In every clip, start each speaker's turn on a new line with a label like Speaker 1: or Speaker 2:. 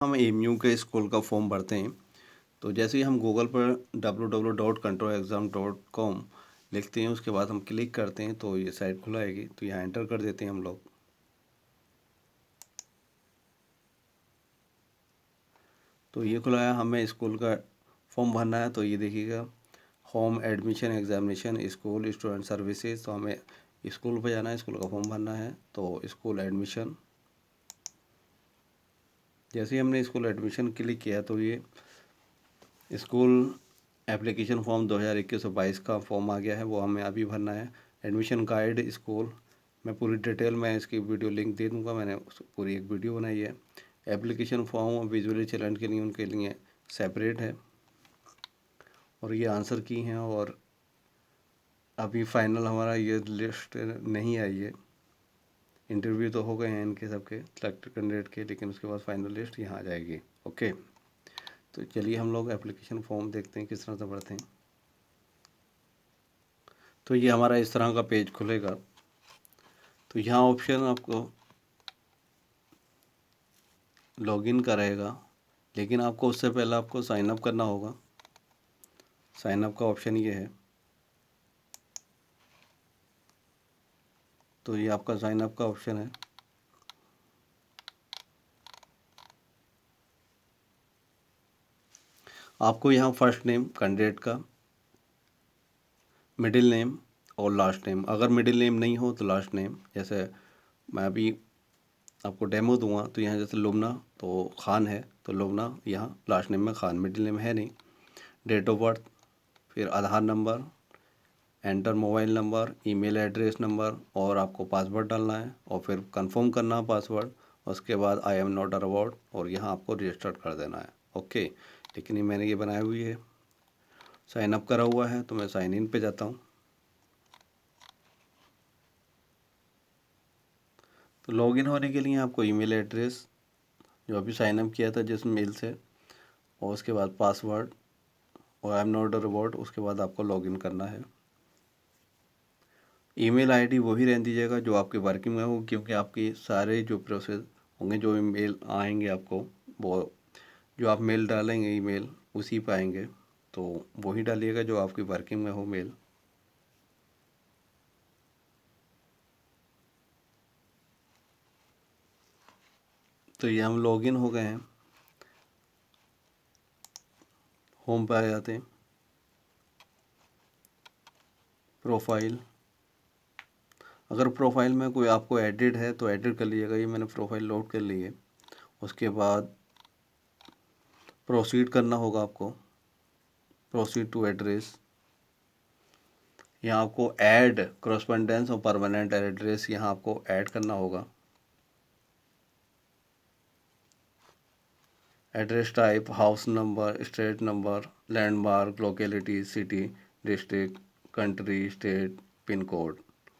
Speaker 1: हम एमयू के स्कूल का फॉर्म भरते हैं तो जैसे ही हम गूगल पर www.controlexam.com लिखते हैं, उसके बाद हम क्लिक करते हैं तो ये साइट खुलाएगी। तो यहाँ एंटर कर देते हैं हम लोग। तो ये खुलाया, हमें स्कूल का फॉर्म भरना है। तो ये देखिएगा, home admission examination school student services. तो हमें स्कूल पर जाना है, स्कूल का फॉर्म भरना है। तो स्कूल एडमिशन, जैसे ही हमने स्कूल एडमिशन क्लिक किया तो ये स्कूल एप्लीकेशन फॉर्म 2021-22 का फॉर्म आ गया है, वो हमें अभी भरना है। एडमिशन गाइड स्कूल, मैं पूरी डिटेल में इसकी वीडियो लिंक दे दूंगा, मैंने पूरी एक वीडियो बनाई है। एप्लीकेशन फॉर्म विजुअली चैलेंज के लिए उनके लिए सेपरेट है, और ये आंसर की हैं। और अभी फाइनल हमारा ये लिस्ट नहीं आई है, इंटरव्यू तो हो गए हैं इनके सबके सिलेक्टेड कैंडिडेट के, लेकिन उसके बाद फाइनल लिस्ट यहाँ आ जाएगी। ओके, तो चलिए हम लोग एप्लीकेशन फॉर्म देखते हैं किस तरह से भरते हैं। तो ये हमारा इस तरह का पेज खुलेगा। तो यहाँ ऑप्शन आपको लॉगिन कराएगा, लेकिन आपको उससे पहले आपको साइन अप करना होगा। साइन अप का ऑप्शन ये है। तो ये आपका साइन अप का ऑप्शन है। आपको यहाँ फर्स्ट नेम कैंडिडेट का, मिडिल नेम और लास्ट नेम, अगर मिडिल नेम नहीं हो तो लास्ट नेम। जैसे मैं अभी आपको डेमो दूंगा, तो यहाँ जैसे लुबना तो खान है, तो लुबना यहाँ लास्ट नेम में खान, मिडिल नेम है नहीं। डेट ऑफ बर्थ, फिर Aadhaar number, enter mobile number, email address number, और आपको पासवर्ड डालना है और फिर कंफर्म करना है पासवर्ड। उसके बाद I am not a robot, और यहाँ आपको रजिस्टर कर देना है। ओके, लेकिन ये मैंने ये बनाई हुई है, साइन अप करा हुआ है, तो मैं साइन इन पे जाता हूँ। तो लॉगिन होने के लिए आपको ईमेल एड्रेस जो अभी साइन अप किया था जिस मेल से, और उसके बाद पासवर्ड और I am not a robot, उसके बाद आपको लॉगिन करना है। ईमेल आईडी वही रहने दीजिएगा जो आपके वर्किंग में हो, क्योंकि आपके सारे जो प्रोसेस होंगे, जो ईमेल आएंगे आपको, वो जो आप मेल डालेंगे ईमेल उसी पे आएंगे। तो वही डालिएगा जो आपकी वर्किंग में हो मेल। तो ये हम लॉगिन हो गए हैं, होम पे आ जाते हैं। प्रोफाइल, अगर प्रोफाइल में कोई आपको एडिट है तो एडिट कर लीजिएगा, ये मैंने प्रोफाइल लोड कर ली है। उसके बाद प्रोसीड करना होगा आपको, प्रोसीड टू एड्रेस। यहाँ आपको ऐड करस्पॉन्डेंस और परमानेंट एड्रेस यहाँ आपको ऐड करना होगा। Address type, house number, street number, landmark, locality, city, district, country, state, pin code.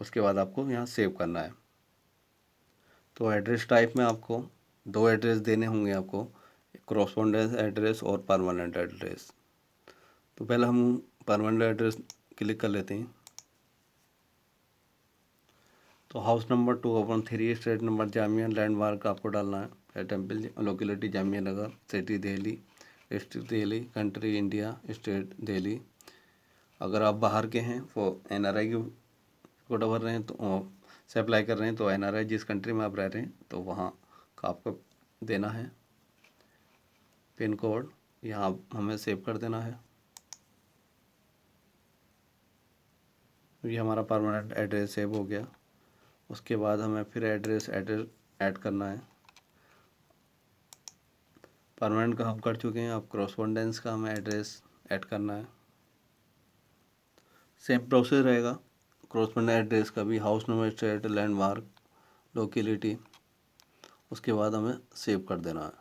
Speaker 1: उसके बाद आपको यहाँ सेव करना है। तो एड्रेस टाइप में आपको दो एड्रेस देने होंगे आपको, करस्पॉन्डेंस एड्रेस और परमानेंट एड्रेस। तो पहले हम परमानेंट एड्रेस क्लिक कर लेते हैं। तो house number 2/3, street number Jamia, landmark आपको डालना है temple, locality Jamia Nagar, city Delhi, district Delhi, country India, state Delhi. अगर आप बाहर के हैं वो एनआरआई की कोटा भर रहे हैं तो से अप्लाई कर रहे हैं, तो एनआरआई जिस कंट्री में आप रह रहे हैं तो वहाँ का आपको देना है। पिन कोड यहाँ हमें सेव कर देना है। ये हमारा परमानेंट एड्रेस सेव हो गया। उसके बाद हमें फिर एड्रेस ऐड करना है। परमानेंट का हम कर चुके हैं, अब करस्पॉन्डेंस का हमें एड्रेस ऐड करना है। सेम प्रोसेस रहेगा करस्पॉन्डेंस एड्रेस का भी, house number, street, landmark, locality. उसके बाद हमें सेव कर देना है।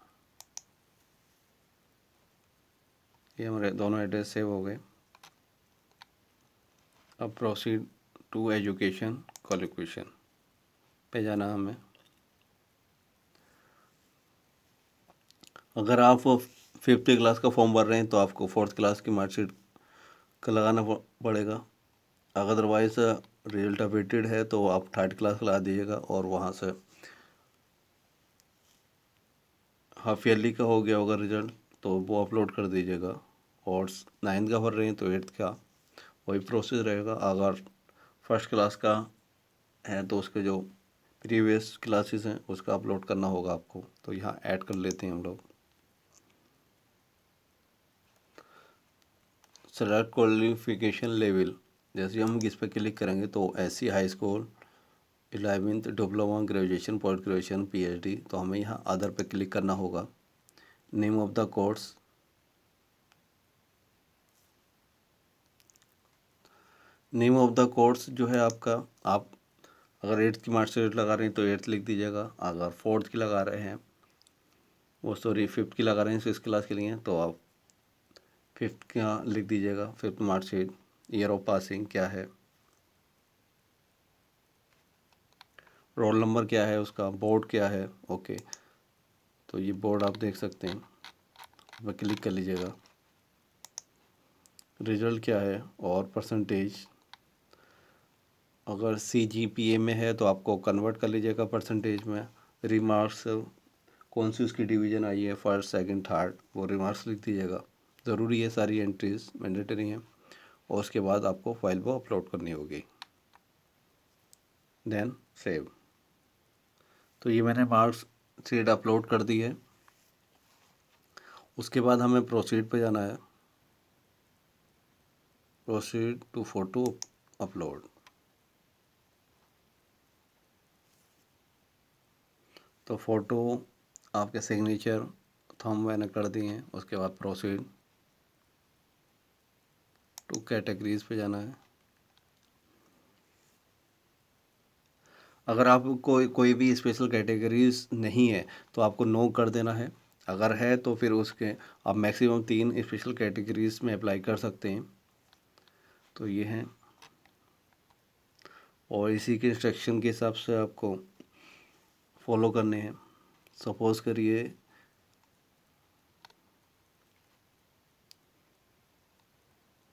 Speaker 1: ये हमारे दोनों एड्रेस सेव हो गए। अब प्रोसीड टू एजुकेशन क्वालिफिकेशन पे जाना है हमें। अगर आप 5th क्लास का फॉर्म भर रहे हैं तो आपको 4th क्लास की मार्कशीट का लगाना पड़ेगा। अदरवाइज रिजल्ट अवेटेड है तो आप 3rd क्लास लगा दीजिएगा, और वहाँ से हाफ ईयरली का हो गया होगा रिजल्ट, तो वो अपलोड कर दीजिएगा। और 9th का भर रहे हैं तो 8th का वही प्रोसेस रहेगा। अगर फर्स्ट क्लास का है तो उसके जो प्रीवियस क्लासेस हैं उसका अपलोड करना होगा आपको। तो यहाँ ऐड कर लेते हैं हम लोग। सेलेक्ट क्वालिफिकेशन लेवल, जैसे हम इस पर क्लिक करेंगे तो ऐसी high school, 11th diploma, graduation, post graduation, PhD, तो हमें यहाँ अदर पे क्लिक करना होगा। Name of the course, name of the course जो है आपका, आप अगर 8th की मार्कशीट लगा रहे हैं तो 8th लिख दीजिएगा। अगर 4th की लगा रहे हैं, वो सॉरी 5th की लगा रहे हैं 6th क्लास के लिए, तो आप 5th का लिख दीजिएगा। 5th marksheet, year of passing क्या है, रोल नंबर क्या है उसका, बोर्ड क्या है। ओके, तो ये बोर्ड आप देख सकते हैं, वह क्लिक कर लीजिएगा। रिजल्ट क्या है और परसेंटेज, अगर CGPA में है तो आपको कन्वर्ट कर लीजिएगा परसेंटेज में। रिमार्क्स, कौन सी उसकी डिवीज़न आई है, फर्स्ट, सेकंड, थर्ड, वो रिमार्क्स लिख दीजिएगा। ज़रूरी है, सारी एंट्रीज मैंडेटरी हैं। और उसके बाद आपको फाइल को अपलोड करनी होगी। Then save. तो ये मैंने मार्क्स शीट अपलोड कर दी है। उसके बाद हमें प्रोसीड पे जाना है। प्रोसीड टू फोटो अपलोड, तो फ़ोटो आपके सिग्नेचर थंब मैंने कर दिए हैं। उसके बाद प्रोसीड टू कैटेगरीज पे जाना है। अगर आपको कोई भी स्पेशल कैटेगरीज नहीं है तो आपको नो कर देना है। अगर है तो फिर उसके आप मैक्सिमम 3 स्पेशल कैटेगरीज में अप्लाई कर सकते हैं। तो ये हैं, और इसी के इंस्ट्रक्शन के हिसाब से आपको फॉलो करने हैं। सपोज़ करिए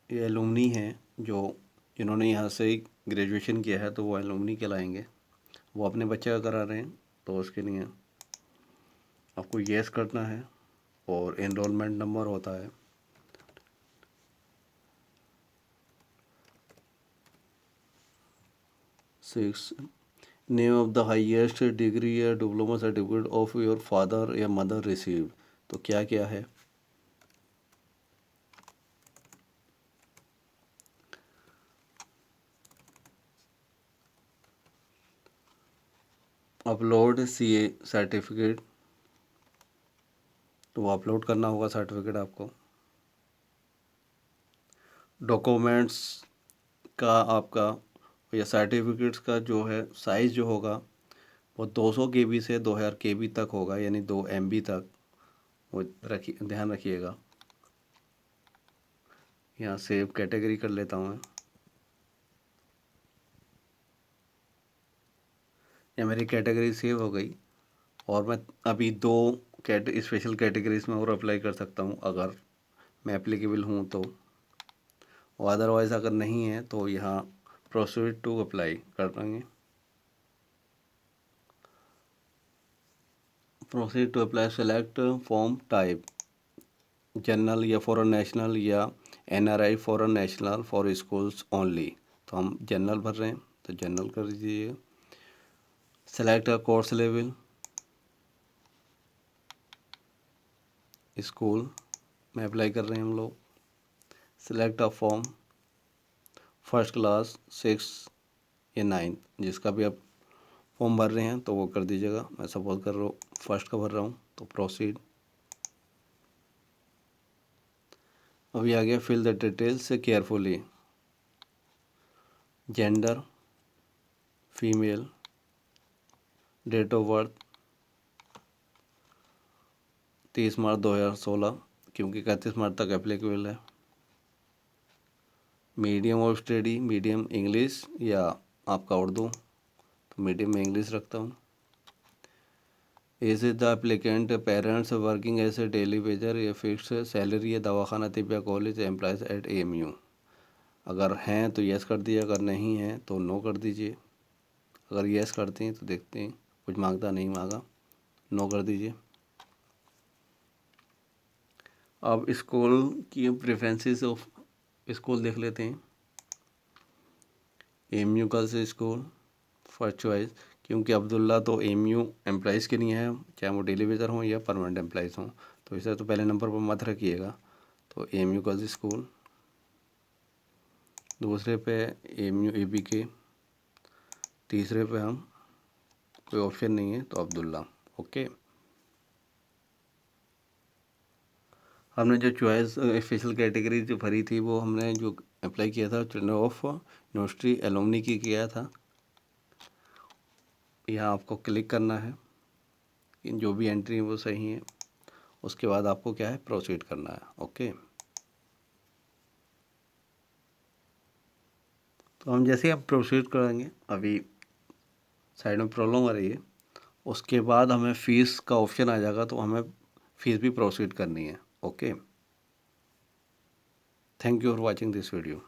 Speaker 1: ये एलुमनी हैं जो जिन्होंने यहाँ से ग्रेजुएशन किया है, तो वो एलुमनी कहलाएंगे। वो अपने बच्चे का करा रहे हैं, तो उसके लिए आपको येस करना है। और एनरोलमेंट नंबर होता है 6। Name of the highest degree या diploma certificate of your father या मदर रिसीव्ड, तो क्या क्या है। अपलोड CA सर्टिफिकेट, तो वो अपलोड करना होगा सर्टिफिकेट आपको। डॉक्यूमेंट्स का आपका या सर्टिफिकेट्स का जो है साइज़ जो होगा वो 200 KB से 2000 KB तक होगा, यानी 2 MB तक। वो ध्यान रखिएगा। यहाँ सेव कैटेगरी कर लेता हूँ मैं। या मेरी कैटेगरी सेव हो गई, और मैं अभी 2 स्पेशल कैटेगरीज में और अप्लाई कर सकता हूँ अगर मैं एप्लीकेबल हूँ तो। और अदरवाइज़ अगर नहीं है तो यहाँ प्रोसीड टू अप्लाई कर देंगे। Proceed to apply, select form type, general या फॉरेन नेशनल या NRI foreign national for schools only. तो हम जनरल भर रहे हैं तो जनरल कर दीजिए। Select a course level, school में अप्लाई कर रहे हैं हम लोग। Select a form, first class, 6 या 9, जिसका भी आप फॉर्म भर रहे हैं तो वो कर दीजिएगा। मैं सपोज कर रहा हूँ फर्स्ट का भर रहा हूँ, तो प्रोसीड। अभी आ गया फिल द डिटेल्स से carefully. Gender female, date of birth 30 March 2016, क्योंकि 31 मार्च तक एप्लीकेबल है। Medium of study, medium English या आपका उर्दू, तो मीडियम में इंग्लिश रखता हूँ। As is the applicant parents working as a daily wager या फिक्स सैलरी या Dawakhana Tibbiya college employees at AMU। अगर हैं तो यस कर दीजिए, अगर नहीं हैं तो नो कर दीजिए। अगर यस करते हैं तो देखते हैं कुछ मांगता नहीं मांगा, नो कर दीजिए। अब स्कूल की प्रेफरेंसेस ऑफ स्कूल देख लेते हैं। MU girls school first choice, क्योंकि अब्दुल्ला तो एमयू एम्प्लॉइज़ के लिए है, चाहे वो डेली वेजर हों या परमानेंट एम्प्लॉइज़ हों, तो इसे तो पहले नंबर पर मत रखिएगा। तो एमयू गर्ल्स स्कूल, दूसरे पे एमयू एबीके, तीसरे पे हम कोई ऑप्शन नहीं है तो अब्दुल्ला। ओके, हमने जो चॉइस स्पेशल कैटेगरी जो भरी थी वो हमने जो अप्लाई किया था चिल्ड्रन ऑफ यूनिवर्सिटी एलुमनी की किया था। यहाँ आपको क्लिक करना है, जो भी एंट्री है वो सही है, उसके बाद आपको क्या है प्रोसीड करना है। ओके, तो हम जैसे अब प्रोसीड करेंगे, अभी साइड में प्रॉब्लम आ रही है, उसके बाद हमें फ़ीस का ऑप्शन आ जाएगा, तो हमें फ़ीस भी प्रोसीड करनी है। Okay, thank you for watching this video.